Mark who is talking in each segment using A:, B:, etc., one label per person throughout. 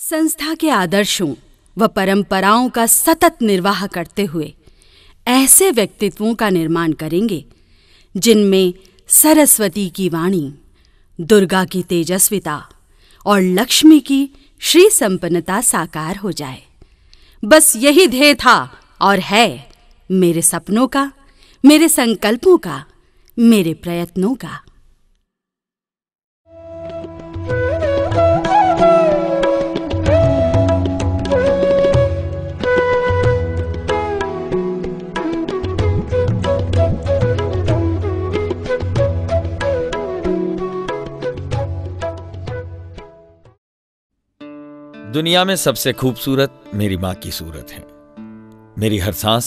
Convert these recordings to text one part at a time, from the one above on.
A: संस्था के आदर्शों व परंपराओं का सतत निर्वाह करते हुए ऐसे व्यक्तित्वों का निर्माण करेंगे जिनमें सरस्वती की वाणी, दुर्गा की तेजस्विता और लक्ष्मी की श्री संपन्नता साकार हो जाए। बस यही ध्येय था और है मेरे सपनों का, मेरे संकल्पों का, मेरे प्रयत्नों का।
B: दुनिया में सबसे खूबसूरत मेरी माँ की सूरत है। मेरी हर सांस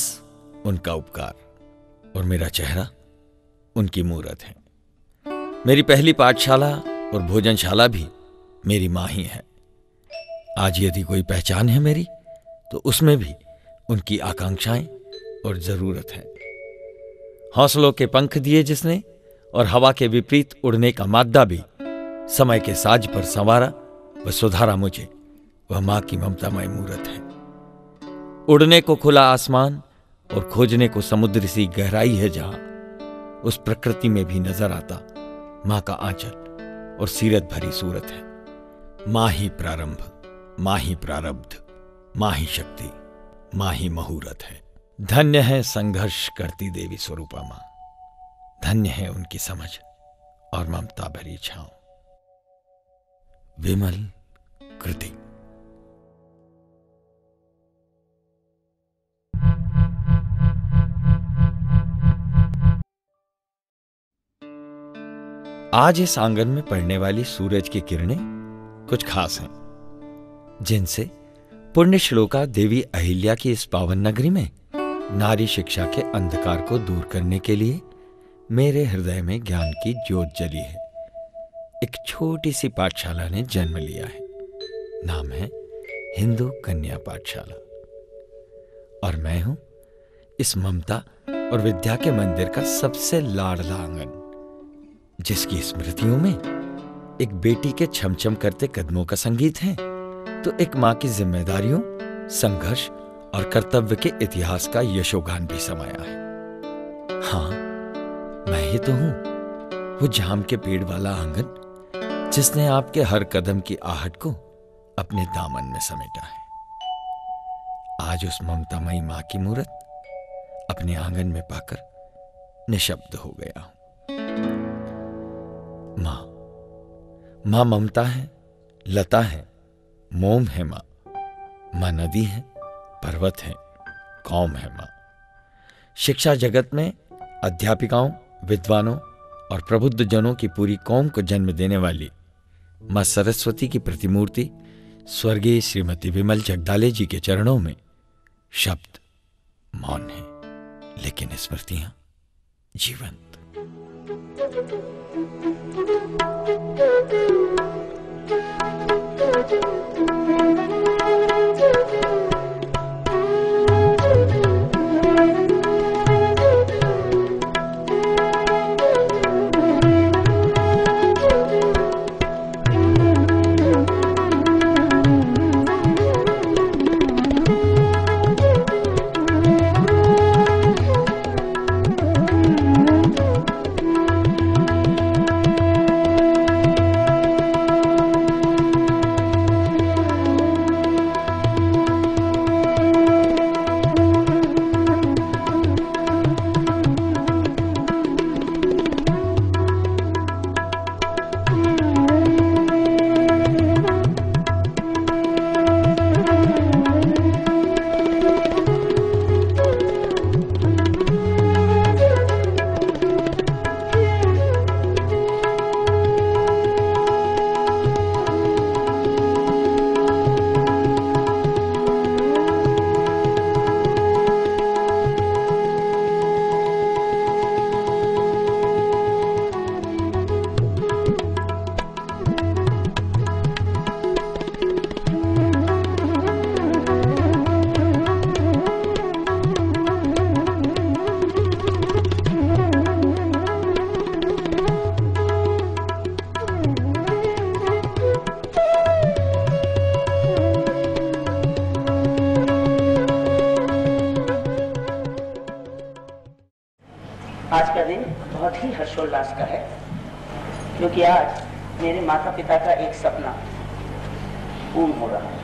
B: उनका उपकार और मेरा चेहरा उनकी मूरत है। मेरी पहली पाठशाला और भोजनशाला भी मेरी माँ ही है। आज यदि कोई पहचान है मेरी तो उसमें भी उनकी आकांक्षाएं और जरूरत है। हौसलों के पंख दिए जिसने और हवा के विपरीत उड़ने का माद्दा भी समय के साज पर संवारा व सुधारा मुझे, वह माँ की ममतामय मूरत है। उड़ने को खुला आसमान और खोजने को समुद्र सी गहराई है जहां, उस प्रकृति में भी नजर आता माँ का आंचल और सीरत भरी सूरत है। माँ ही प्रारंभ, माँ ही प्रारब्ध, माँ ही शक्ति, माँ ही मुहूर्त है। धन्य है संघर्ष करती देवी स्वरूपा माँ, धन्य है उनकी समझ और ममता भरी छांव। विमल कृति। आज इस आंगन में पड़ने वाली सूरज की किरणें कुछ खास हैं, जिनसे पुण्य श्लोका देवी अहिल्या की इस पावन नगरी में नारी शिक्षा के अंधकार को दूर करने के लिए मेरे हृदय में ज्ञान की ज्योत जली है। एक छोटी सी पाठशाला ने जन्म लिया है। नाम है हिंदू कन्या पाठशाला और मैं हूं इस ममता और विद्या के मंदिर का सबसे लाडला आंगन, जिसकी स्मृतियों में एक बेटी के छमछम करते कदमों का संगीत है तो एक मां की जिम्मेदारियों, संघर्ष और कर्तव्य के इतिहास का यशोगान भी समाया है। हाँ, मैं ही तो हूं वो जाम के पेड़ वाला आंगन जिसने आपके हर कदम की आहट को अपने दामन में समेटा है। आज उस ममतामयी मां की मूरत अपने आंगन में पाकर निशब्द हो गया हूं। मां ममता है, लता है, मोम है मां। मां नदी है, पर्वत है, कौम है मां। शिक्षा जगत में अध्यापिकाओं, विद्वानों और प्रबुद्ध जनों की पूरी कौम को जन्म देने वाली मां सरस्वती की प्रतिमूर्ति स्वर्गीय श्रीमती विमल जगदाले जी के चरणों में शब्द मौन है, लेकिन स्मृतियां जीवंत।
C: आज का दिन बहुत ही हर्षोल्लास का है, क्योंकि आज मेरे माता पिता का एक सपना पूर्ण हो रहा है।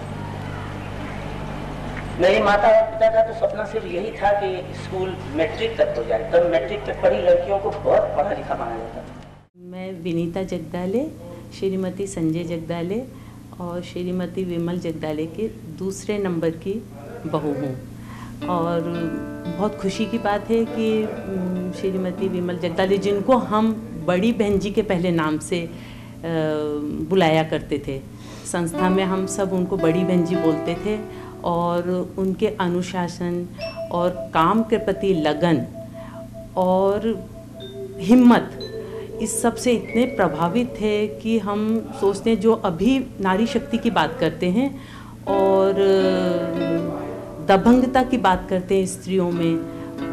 C: मेरे माता पिता का तो सपना सिर्फ यही था कि स्कूल मैट्रिक तक हो जाए। तब मैट्रिक तक पढ़ी लड़कियों को बहुत पढ़ा लिखा माना जाता था।
D: मैं विनीता जगदाले, श्रीमती संजय जगदाले और श्रीमती विमल जगदाले के दूसरे नंबर की बहू हूँ। और बहुत खुशी की बात है कि श्रीमती विमल जगदाले, जिनको हम बड़ी बहन जी के पहले नाम से बुलाया करते थे, संस्था में हम सब उनको बड़ी बहन जी बोलते थे, और उनके अनुशासन और काम के प्रति लगन और हिम्मत, इस सब से इतने प्रभावित थे कि हम सोचते हैं जो अभी नारी शक्ति की बात करते हैं और दबंगता की बात करते हैं स्त्रियों में,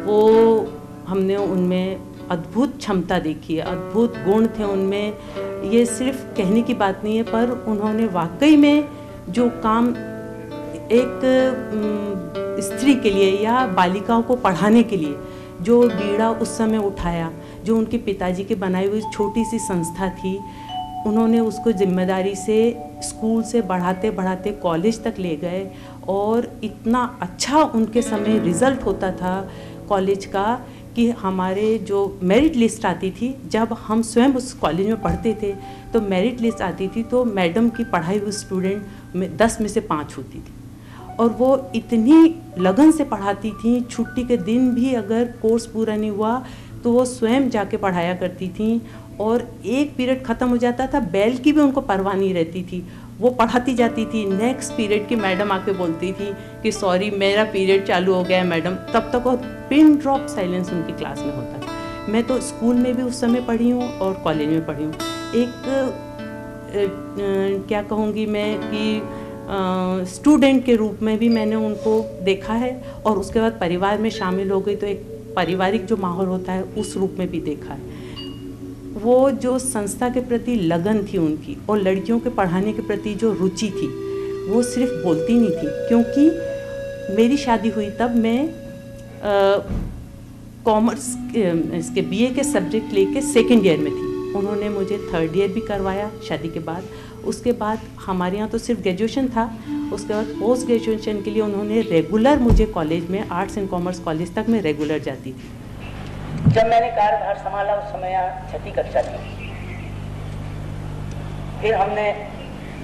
D: वो हमने उनमें अद्भुत क्षमता देखी है, अद्भुत गुण थे उनमें। ये सिर्फ कहने की बात नहीं है, पर उन्होंने वाकई में जो काम एक स्त्री के लिए या बालिकाओं को पढ़ाने के लिए जो बीड़ा उस समय उठाया, जो उनके पिताजी के बनाई हुई छोटी सी संस्था थी, उन्होंने उसको जिम्मेदारी से स्कूल से बढ़ाते बढ़ाते कॉलेज तक ले गए। और इतना अच्छा उनके समय रिज़ल्ट होता था कॉलेज का कि हमारे जो मेरिट लिस्ट आती थी, जब हम स्वयं उस कॉलेज में पढ़ते थे तो मेरिट लिस्ट आती थी, तो मैडम की पढ़ाई हुई स्टूडेंट में 10 में से 5 होती थी। और वो इतनी लगन से पढ़ाती थी, छुट्टी के दिन भी अगर कोर्स पूरा नहीं हुआ तो वो स्वयं जाके पढ़ाया करती थी। और एक पीरियड ख़त्म हो जाता था, बेल की भी उनको परवाह नहीं रहती थी, वो पढ़ाती जाती थी। नेक्स्ट पीरियड की मैडम आके बोलती थी कि सॉरी मेरा पीरियड चालू हो गया है मैडम, तब तक वो पिन ड्रॉप साइलेंस उनकी क्लास में होता था। मैं तो स्कूल में भी उस समय पढ़ी हूँ और कॉलेज में पढ़ी हूँ। एक क्या कहूँगी मैं कि स्टूडेंट के रूप में भी मैंने उनको देखा है, और उसके बाद परिवार में शामिल हो गई तो एक पारिवारिक जो माहौल होता है उस रूप में भी देखा है। वो जो संस्था के प्रति लगन थी उनकी, और लड़कियों के पढ़ाने के प्रति जो रुचि थी, वो सिर्फ बोलती नहीं थी। क्योंकि मेरी शादी हुई तब मैं कॉमर्स इसके बीए के सब्जेक्ट लेके सेकेंड ईयर में थी। उन्होंने मुझे थर्ड ईयर भी करवाया शादी के बाद। उसके बाद हमारे यहाँ तो सिर्फ ग्रेजुएशन था, उसके बाद पोस्ट ग्रेजुएशन के लिए उन्होंने रेगुलर मुझे कॉलेज में आर्ट्स एंड कॉमर्स कॉलेज तक मैं रेगुलर जाती थी।
C: जब मैंने कार्यभार संभाला उस समय यहाँ 6वीं कक्षा थी, फिर हमने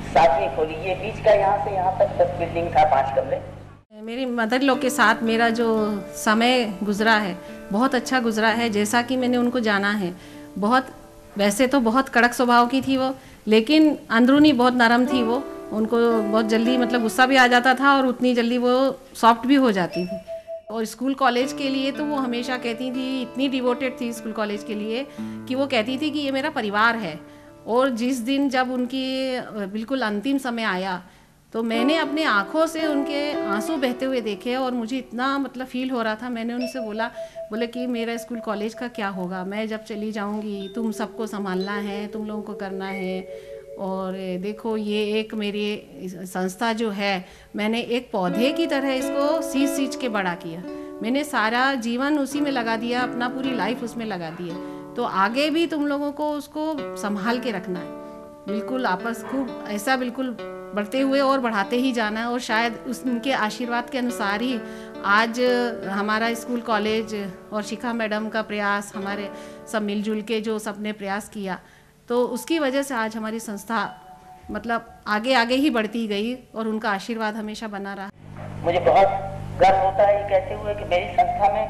C: 7वीं खोली। ये बीच का यहाँ से यहाँ तक बिल्डिंग था 5 कमरे।
E: मेरी मदर लोग के साथ मेरा जो समय गुजरा है बहुत अच्छा गुजरा है। जैसा कि मैंने उनको जाना है, बहुत वैसे तो बहुत कड़क स्वभाव की थी वो, लेकिन अंदरूनी बहुत नरम थी वो। उनको बहुत जल्दी मतलब गुस्सा भी आ जाता था और उतनी जल्दी वो सॉफ्ट भी हो जाती थी। और स्कूल कॉलेज के लिए तो वो हमेशा कहती थी, इतनी डिवोटेड थी स्कूल कॉलेज के लिए कि वो कहती थी कि ये मेरा परिवार है। और जिस दिन जब उनकी बिल्कुल अंतिम समय आया तो मैंने अपने आँखों से उनके आंसू बहते हुए देखे और मुझे इतना मतलब फील हो रहा था। मैंने उनसे बोले कि मेरा स्कूल कॉलेज का क्या होगा, मैं जब चली जाऊंगी तुम सबको संभालना है, तुम लोगों को करना है। और देखो ये एक मेरी संस्था जो है, मैंने एक पौधे की तरह इसको सींच के बड़ा किया। मैंने सारा जीवन उसी में लगा दिया, अपना पूरी लाइफ उसमें लगा दी है। तो आगे भी तुम लोगों को उसको संभाल के रखना है, बिल्कुल आपस को ऐसा बिल्कुल बढ़ते हुए और बढ़ाते ही जाना है। और शायद उनके आशीर्वाद के अनुसार ही आज हमारा स्कूल कॉलेज और शिखा मैडम का प्रयास, हमारे सब मिलजुल के जो सबने प्रयास किया, तो उसकी वजह से आज हमारी संस्था मतलब आगे आगे ही बढ़ती गई और उनका आशीर्वाद हमेशा बना रहा।
C: मुझे बहुत गर्व होता है ये कहते हुए कि मेरी संस्था में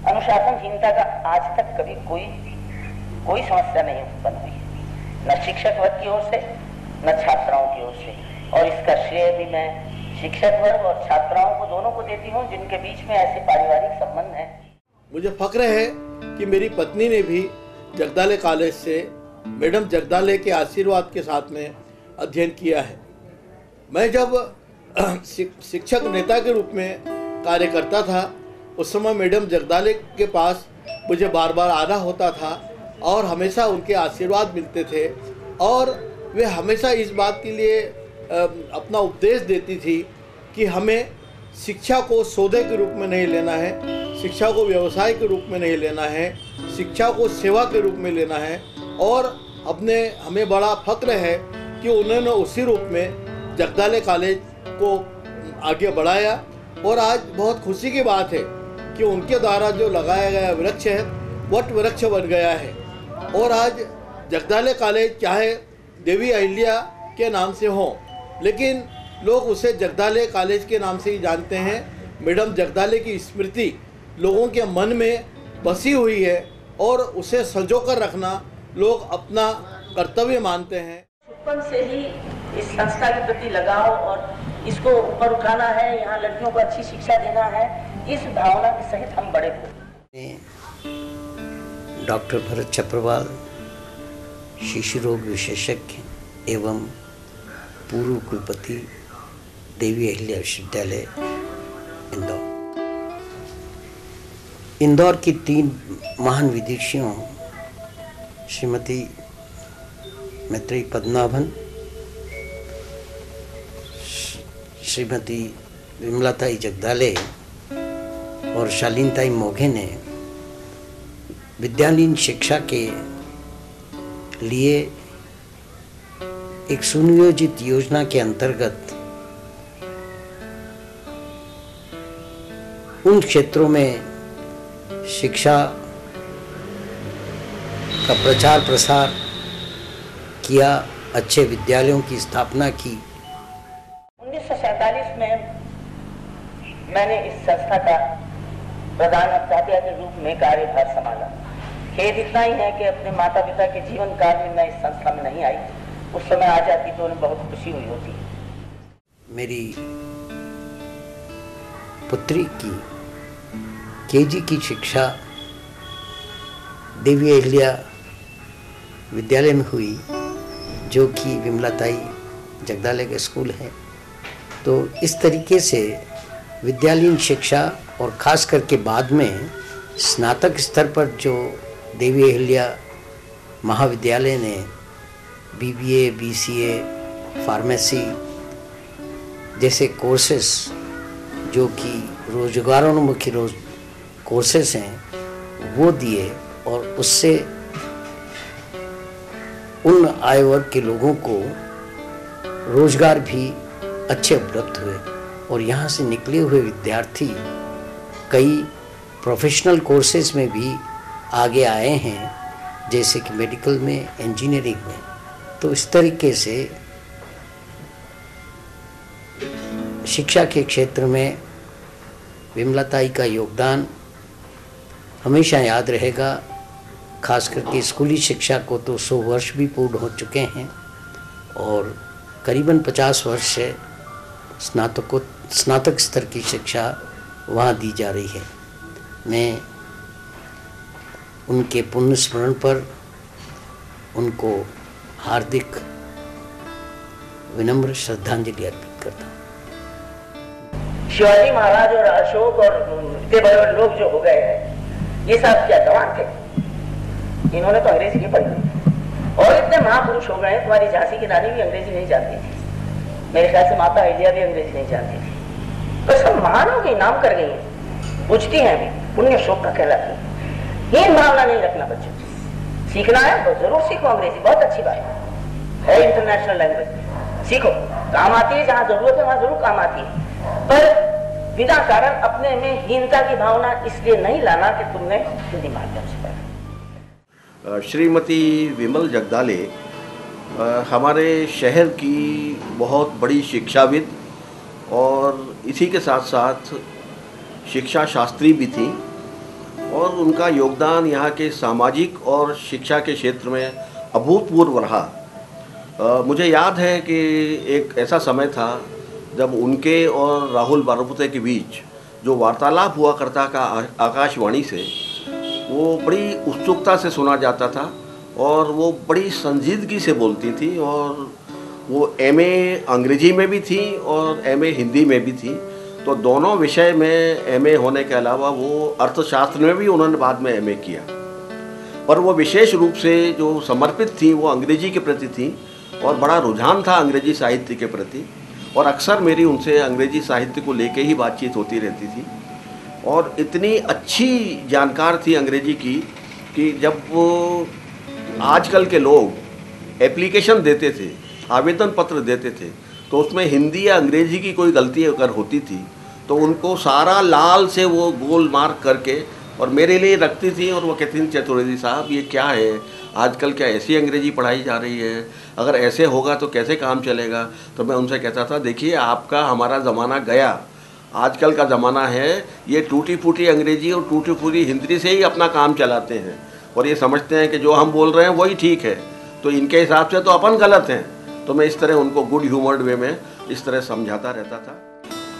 C: अनुशासनहीनता का आज तक कभी कोई समस्या नहीं उत्पन्न हुई, न शिक्षक वर्ग की ओर से न छात्राओं की ओर से। और इसका श्रेय भी मैं शिक्षक वर्ग और छात्राओं को दोनों को देती हूँ जिनके बीच में ऐसे पारिवारिक संबंध हैं।
F: मुझे फक्र है कि मेरी पत्नी ने भी जगदाले कॉलेज से मैडम जगदाले के आशीर्वाद के साथ में अध्ययन किया है। मैं जब शिक्षक नेता के रूप में कार्य करता था उस समय मैडम जगदाले के पास मुझे बार बार आना होता था और हमेशा उनके आशीर्वाद मिलते थे। और वे हमेशा इस बात के लिए अपना उपदेश देती थी कि हमें शिक्षा को सौदे के रूप में नहीं लेना है, शिक्षा को व्यवसाय के रूप में नहीं लेना है, शिक्षा को सेवा के रूप में लेना है। और हमें बड़ा फक्र है कि उन्होंने उसी रूप में जगदाले कॉलेज को आगे बढ़ाया। और आज बहुत खुशी की बात है कि उनके द्वारा जो लगाया गया वृक्ष है वट वृक्ष बन गया है। और आज जगदाले कॉलेज चाहे देवी अहिल्या के नाम से हो, लेकिन लोग उसे जगदाले कॉलेज के नाम से ही जानते हैं। मैडम जगदाले की स्मृति लोगों के मन में बसी हुई है और उसे संजोकर रखना लोग अपना कर्तव्य मानते हैं।
C: बचपन से ही इस संस्था के प्रति लगाव और इसको ऊपर उठाना है, यहाँ लड़कियों को अच्छी शिक्षा देना है, इस भावना के सहित हम बड़े हुए।
G: डॉक्टर भरत चप्रवाल, शिशु रोग विशेषज्ञ एवं पूर्व कुलपति, देवी अहिल्या विश्वविद्यालय इंदौर। इंदौर की 3 महान विदुषियों श्रीमती मैत्रेयी पद्मनाभन, श्रीमती विमलाताई जगदाले और शालीनताई मोघे ने विद्यालयीन शिक्षा के लिए एक सुनियोजित योजना के अंतर्गत उन क्षेत्रों में शिक्षा का प्रचार प्रसार किया, अच्छे विद्यालयों की स्थापना की।
C: 1947 में मैंने इस संस्था का प्रधान अध्यापक के रूप में कार्यभार संभाला। खेद इतना ही है कि अपने माता पिता के जीवन काल में मैं इस संस्था में नहीं आई। उस समय आ जाती तो उन्हें बहुत खुशी हुई होती।
G: मेरी पुत्री की केजी की शिक्षा देवी अहिल्या विद्यालय में हुई, जो कि विमलाताई जगदाले का स्कूल है। तो इस तरीके से विद्यालयीन शिक्षा और ख़ास करके बाद में स्नातक स्तर पर जो देवी अहिल्या महाविद्यालय ने BBA, BCA, फार्मेसी जैसे कोर्सेस जो कि रोजगारोन्मुखी कोर्सेस हैं वो दिए, और उससे उन आय वर्ग के लोगों को रोजगार भी अच्छे उपलब्ध हुए। और यहाँ से निकले हुए विद्यार्थी कई प्रोफेशनल कोर्सेज में भी आगे आए हैं, जैसे कि मेडिकल में, इंजीनियरिंग में। तो इस तरीके से शिक्षा के क्षेत्र में विमलाताई का योगदान हमेशा याद रहेगा। खास करके स्कूली शिक्षा को तो 100 वर्ष भी पूर्ण हो चुके हैं और करीबन 50 वर्ष से स्नातक स्तर की शिक्षा वहाँ दी जा रही है। मैं उनके पुण्य स्मरण पर उनको हार्दिक विनम्र श्रद्धांजलि अर्पित करता हूँ।
C: शिवाजी महाराज और अशोक और इतने बड़े लोग जो हो गए हैं, ये सब क्या जवान थे? इन्होंने तो अंग्रेजी नहीं पढ़ी। और इतने महापुरुष हो गए, तुम्हारी झांसी की रानी भी अंग्रेजी नहीं जानती थी, मेरे ख्याल से माता अहिल्या भी अंग्रेजी नहीं जानती थी। तो सब महानों के नाम कर गई हैं, पूछती हैं भी, पुण्य शोक का कहलाती है। ये भावना नहीं रखना बच्चों, सीखना है तो जरूर सीखो। अंग्रेजी बहुत अच्छी बात है, इंटरनेशनल लैंग्वेज सीखो, काम आती है, जहाँ जरूरत है वहां जरूर काम आती है। पर बिना कारण अपने में हीनता की भावना इसलिए नहीं लाना कि तुमने हिंदी माध्यम से पढ़ा।
H: श्रीमती विमल जगदाले हमारे शहर की बहुत बड़ी शिक्षाविद और इसी के साथ साथ शिक्षा शास्त्री भी थी, और उनका योगदान यहाँ के सामाजिक और शिक्षा के क्षेत्र में अभूतपूर्व रहा। मुझे याद है कि एक ऐसा समय था जब उनके और राहुल बारपुते के बीच जो वार्तालाप हुआ करता का आकाशवाणी से, वो बड़ी उत्सुकता से सुना जाता था और वो बड़ी संजीदगी से बोलती थी। और वो MA अंग्रेजी में भी थी और MA हिंदी में भी थी। तो दोनों विषय में MA होने के अलावा वो अर्थशास्त्र में भी उन्होंने बाद में MA किया। पर वो विशेष रूप से जो समर्पित थी वो अंग्रेजी के प्रति थी और बड़ा रुझान था अंग्रेजी साहित्य के प्रति। और अक्सर मेरी उनसे अंग्रेजी साहित्य को लेके ही बातचीत होती रहती थी। और इतनी अच्छी जानकार थी अंग्रेजी की कि जब वो आजकल के लोग एप्लीकेशन देते थे, आवेदन पत्र देते थे, तो उसमें हिंदी या अंग्रेजी की कोई गलती अगर होती थी तो उनको सारा लाल से वो गोल मार्क करके और मेरे लिए रखती थी। और वो कहती थी चतुर्वेदी साहब ये क्या है, आजकल क्या ऐसी अंग्रेजी पढ़ाई जा रही है, अगर ऐसे होगा तो कैसे काम चलेगा। तो मैं उनसे कहता था देखिए आपका हमारा ज़माना गया, आजकल का ज़माना है ये टूटी फूटी अंग्रेजी और टूटी फूटी हिंदी से ही अपना काम चलाते हैं और ये समझते हैं कि जो हम बोल रहे हैं वही ठीक है, तो इनके हिसाब से तो अपन गलत हैं। तो मैं इस तरह उनको गुड ह्यूमर्ड वे में इस तरह समझाता रहता था।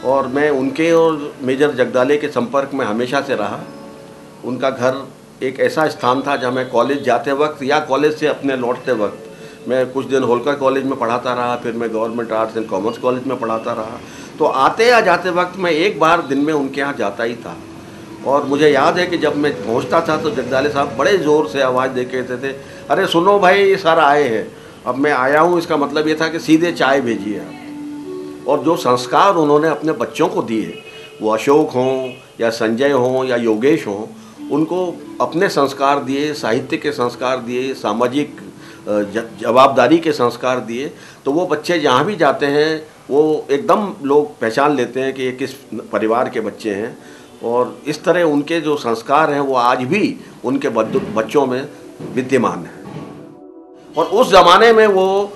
H: और मैं उनके और मेजर जगदाले के संपर्क में हमेशा से रहा। उनका घर एक ऐसा स्थान था जहाँ मैं कॉलेज जाते वक्त या कॉलेज से अपने लौटते वक्त, मैं कुछ दिन होलकर कॉलेज में पढ़ाता रहा, फिर मैं government arts and commerce college में पढ़ाता रहा। तो आते या जाते वक्त मैं एक बार दिन में उनके यहाँ जाता ही था। और मुझे याद है कि जब मैं पहुँचता था तो जगदाले साहब बड़े ज़ोर से आवाज़ दे के कहते थे, अरे सुनो भाई ये सर आए हैं। अब मैं आया हूँ इसका मतलब ये था कि सीधे चाय भेजिए आप। और जो संस्कार उन्होंने अपने बच्चों को दिए, वो अशोक हों या संजय हों या योगेश हों, उनको अपने संस्कार दिए, साहित्य के संस्कार दिए, सामाजिक जवाबदारी के संस्कार दिए। तो वो बच्चे जहाँ भी जाते हैं वो एकदम लोग पहचान लेते हैं कि ये किस परिवार के बच्चे हैं। और इस तरह उनके जो संस्कार हैं वो आज भी उनके बच्चों में विद्यमान हैं। और उस ज़माने में वो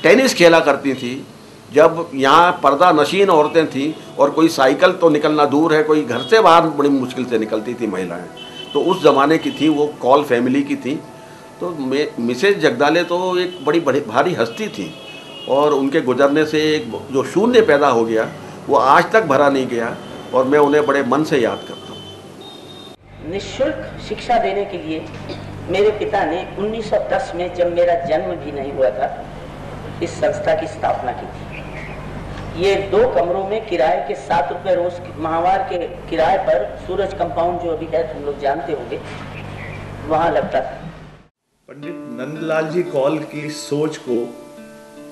H: टेनिस खेला करती थी, जब यहाँ पर्दा नशीन औरतें थीं और कोई साइकिल तो निकलना दूर है, कोई घर से बाहर बड़ी मुश्किल से निकलती थी महिलाएं। तो उस ज़माने की थी, वो कॉल फैमिली की थी। तो मिसेज जगदाले तो एक बड़ी भारी हस्ती थी और उनके गुजरने से एक जो शून्य पैदा हो गया वो आज तक भरा नहीं गया और मैं उन्हें बड़े मन से याद करता हूँ।
C: निःशुल्क शिक्षा देने के लिए मेरे पिता ने 1910 में, जब मेरा जन्म भी नहीं हुआ था, इस संस्था की स्थापना की थी। ये 2 कमरों में किराए के 7 रुपए रोज माहवार के किराए पर सूरज कंपाउंड जो अभी है तुम लोग जानते होंगे, वहाँ लगता था।
I: पंडित नंदलाल जी कौल की सोच को,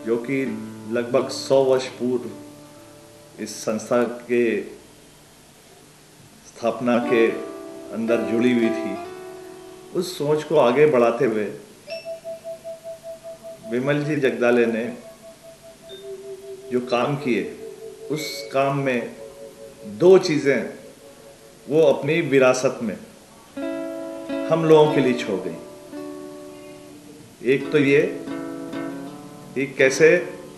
I: जो कि लगभग 100 वर्ष पूर्व इस संस्था के स्थापना के अंदर जुड़ी हुई थी, उस सोच को आगे बढ़ाते हुए विमल जी जगदाले ने जो काम किए, उस काम में 2 चीज़ें वो अपनी विरासत में हम लोगों के लिए छोड़ गई। एक तो ये कि कैसे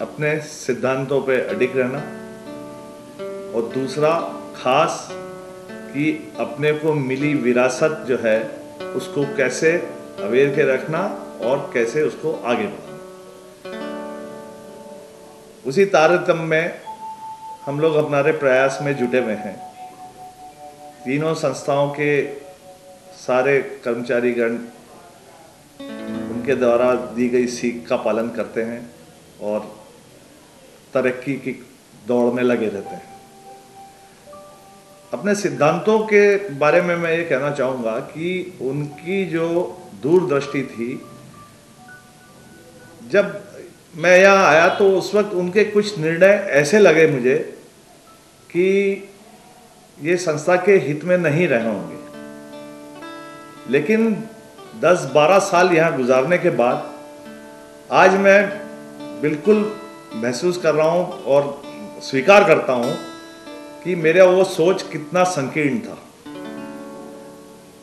I: अपने सिद्धांतों पे अडिग रहना, और दूसरा खास कि अपने को मिली विरासत जो है उसको कैसे अवेयर के रखना और कैसे उसको आगे बढ़ाना। उसी तारतम्य में हम लोग हमारे प्रयास में जुटे हुए हैं। तीनों संस्थाओं के सारे कर्मचारीगण उनके द्वारा दी गई सीख का पालन करते हैं और तरक्की की दौड़ में लगे रहते हैं। अपने सिद्धांतों के बारे में मैं ये कहना चाहूँगा कि उनकी जो दूरदृष्टि थी, जब मैं यहाँ आया तो उस वक्त उनके कुछ निर्णय ऐसे लगे मुझे कि ये संस्था के हित में नहीं रहे होंगे, लेकिन 10-12 साल यहाँ गुजारने के बाद आज मैं बिल्कुल महसूस कर रहा हूँ और स्वीकार करता हूँ कि मेरा वो सोच कितना संकीर्ण था।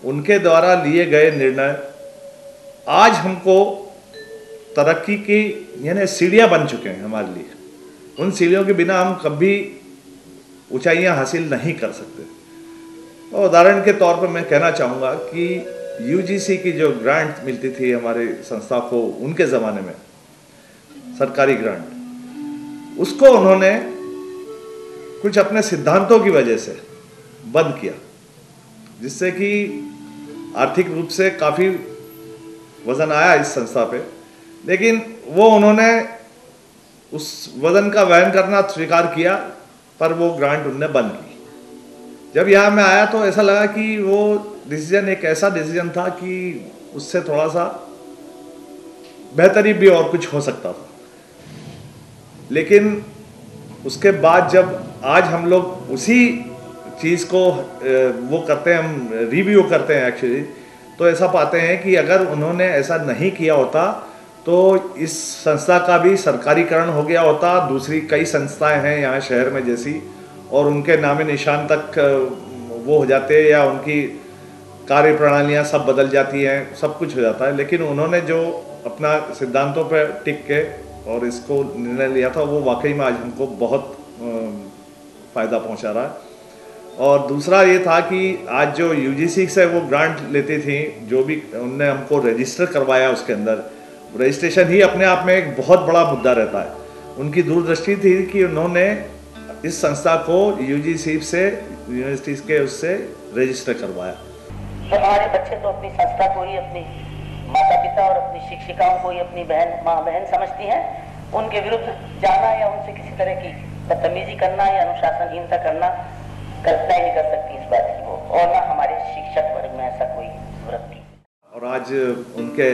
I: उनके द्वारा लिए गए निर्णय आज हमको तरक्की की यानी सीढ़ियाँ बन चुके हैं हमारे लिए। उन सीढ़ियों के बिना हम कभी ऊंचाइयाँ हासिल नहीं कर सकते। और उदाहरण के तौर पर मैं कहना चाहूँगा कि यूजीसी की जो ग्रांट मिलती थी हमारे संस्था को उनके ज़माने में, सरकारी ग्रांट, उसको उन्होंने कुछ अपने सिद्धांतों की वजह से बंद किया, जिससे कि आर्थिक रूप से काफ़ी वज़न आया इस संस्था पे। लेकिन वो उन्होंने उस वज़न का वहन करना स्वीकार किया, पर वो ग्रांट उनने बंद की। जब यहाँ मैं आया तो ऐसा लगा कि वो डिसीजन एक ऐसा डिसीजन था कि उससे थोड़ा सा बेहतरी भी और कुछ हो सकता था। लेकिन उसके बाद जब आज हम लोग उसी चीज़ को वो करते हैं, हम रिव्यू करते हैं एक्चुअली, तो ऐसा पाते हैं कि अगर उन्होंने ऐसा नहीं किया होता तो इस संस्था का भी सरकारीकरण हो गया होता। दूसरी कई संस्थाएं हैं यहाँ शहर में जैसी, और उनके नामे निशान तक वो हो जाते हैं, या उनकी कार्य प्रणालियाँ सब बदल जाती हैं, सब कुछ हो जाता है। लेकिन उन्होंने जो अपना सिद्धांतों पर टिक के और इसको निर्णय लिया था, वो वाकई में आज हमको बहुत फ़ायदा पहुंचा रहा है। और दूसरा ये था कि आज जो यूजीसी से वो ग्रांट लेती थी, जो भी उनने हमको रजिस्टर करवाया, उसके अंदर रजिस्ट्रेशन ही अपने आप में एक बहुत बड़ा मुद्दा रहता है। उनकी दूरदृष्टि थी कि उन्होंने इस संस्था को यूजीसी से, यूनिवर्सिटीज़ के उससे रजिस्टर करवाया।
C: तो हमारे बच्चे तो अपनी संस्था को ही, अपनी माता पिता और अपनी शिक्षिकाओं को ही अपनी बहन, माँ बहन समझती हैं। उनके विरुद्ध जाना या उनसे किसी तरह की बदतमीजी करना या अनुशासनहीनता करना कल्पना ही नहीं कर सकती इस बात की वो, और ना हमारे शिक्षक वर्ग में ऐसा कोई वृत्ति।
I: और आज उनके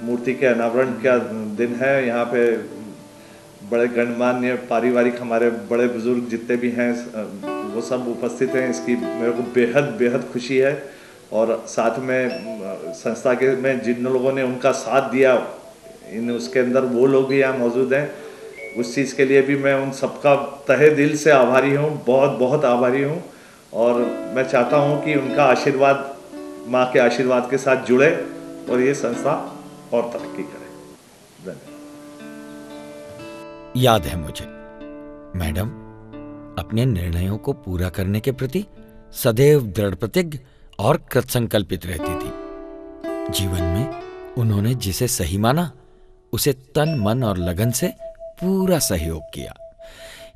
I: मूर्ति के अनावरण का दिन है। यहाँ पे बड़े गणमान्य पारिवारिक हमारे बड़े बुजुर्ग जितने भी हैं वो सब उपस्थित हैं। इसकी मेरे को बेहद बेहद खुशी है। और साथ में संस्था के में जिन लोगों ने उनका साथ दिया, उसके अंदर वो लोग भी यहाँ मौजूद हैं। उस चीज़ के लिए भी मैं उन सबका तहे दिल से आभारी हूँ, बहुत बहुत आभारी हूँ। और मैं चाहता हूँ कि उनका आशीर्वाद, माँ के आशीर्वाद के साथ जुड़े और ये संस्था और तरक्की करे। धन्यवाद।
B: याद है मुझे, मैडम अपने निर्णयों को पूरा करने के प्रति सदैव दृढ़ प्रतिज्ञ और कृतसंकल्पित रहती थी। जीवन में उन्होंने जिसे सही माना उसे तन मन और लगन से पूरा सहयोग किया।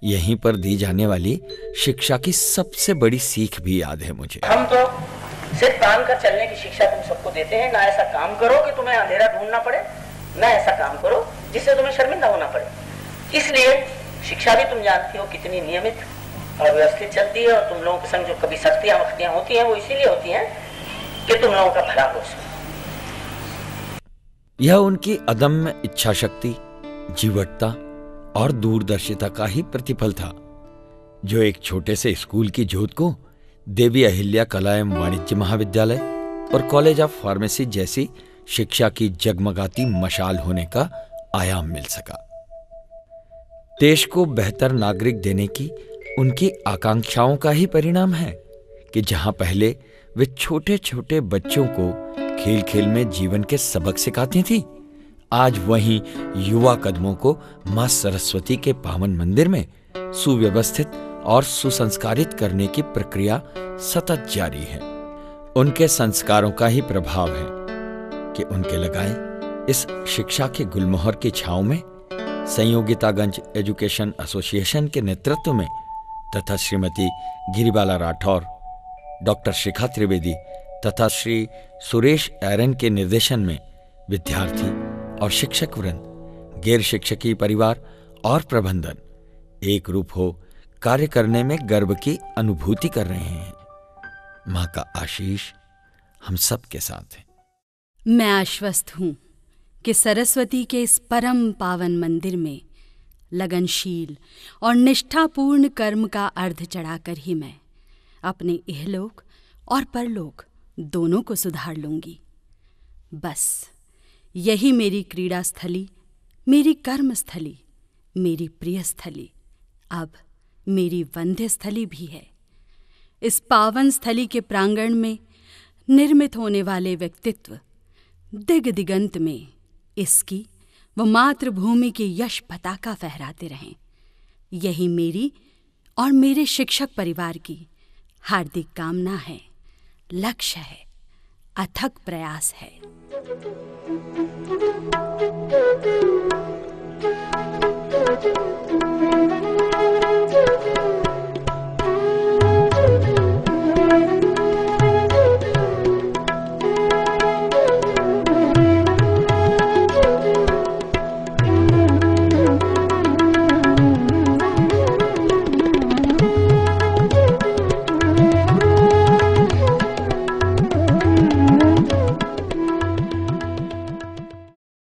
B: यहीं पर दी जाने वाली शिक्षा की सबसे बड़ी सीख भी याद है मुझे।
C: हम तो सिर्फ तान कर चलने की शिक्षा तुम सबको देते हैं। ना ऐसा काम करो कि तुम्हें अंधेरा ढूंढना पड़े, ना ऐसा काम करो जिससे तुम्हें शर्मिंदा होना पड़े। इसलिए शिक्षा भी तुम जानती हो कितनी नियमित और व्यवस्थित चलती है। और तुम लोगों के संग जो कभी सख्तियां मख्तियां होती हैं वो इसीलिए होती हैं कि तुम लोगों का भला हो सके।
B: यह उनकी अदम्य इच्छा शक्ति, जीवटता और दूरदर्शिता का ही प्रतिफल था, जो एक छोटे से स्कूल की जोत को देवी अहिल्या कला एवं वाणिज्य महाविद्यालय और कॉलेज ऑफ फार्मेसी जैसी शिक्षा की जगमगाती मशाल होने का आयाम मिल सका। देश को बेहतर नागरिक देने की उनकी आकांक्षाओं का ही परिणाम है कि जहां पहले वे छोटे छोटे बच्चों को खेल खेल में जीवन के सबक सिखाती थी, आज वहीं युवा कदमों को मां सरस्वती के पावन मंदिर में सुव्यवस्थित और सुसंस्कारित करने की प्रक्रिया सतत जारी है। उनके संस्कारों का ही प्रभाव है कि उनके लगाए इस शिक्षा के गुलमोहर की छांव में संयोगितागंज एजुकेशन एसोसिएशन के नेतृत्व में तथा श्रीमती गिरिबाला राठौर, डॉक्टर शिखा त्रिवेदी तथा श्री सुरेश एरन के निर्देशन में विद्यार्थी और शिक्षक वृंद, गैर शिक्षकीय परिवार और प्रबंधन एक रूप हो कार्य करने में गर्व की अनुभूति कर रहे हैं। मां का आशीष हम सब के साथ है।
A: मैं आश्वस्त हूं कि सरस्वती के इस परम पावन मंदिर में लगनशील और निष्ठापूर्ण कर्म का अर्ध चढ़ाकर ही मैं अपने इहलोक और परलोक दोनों को सुधार लूंगी। बस यही मेरी क्रीड़ा स्थली, मेरी कर्म स्थली, मेरी प्रिय स्थली, अब मेरी वंद्य स्थली भी है। इस पावन स्थली के प्रांगण में निर्मित होने वाले व्यक्तित्व दिग दिगंत में इसकी व मातृभूमि की यश पताका फहराते रहें। यही मेरी और मेरे शिक्षक परिवार की हार्दिक कामना है, लक्ष्य है, अथक प्रयास है।
J: Thank you.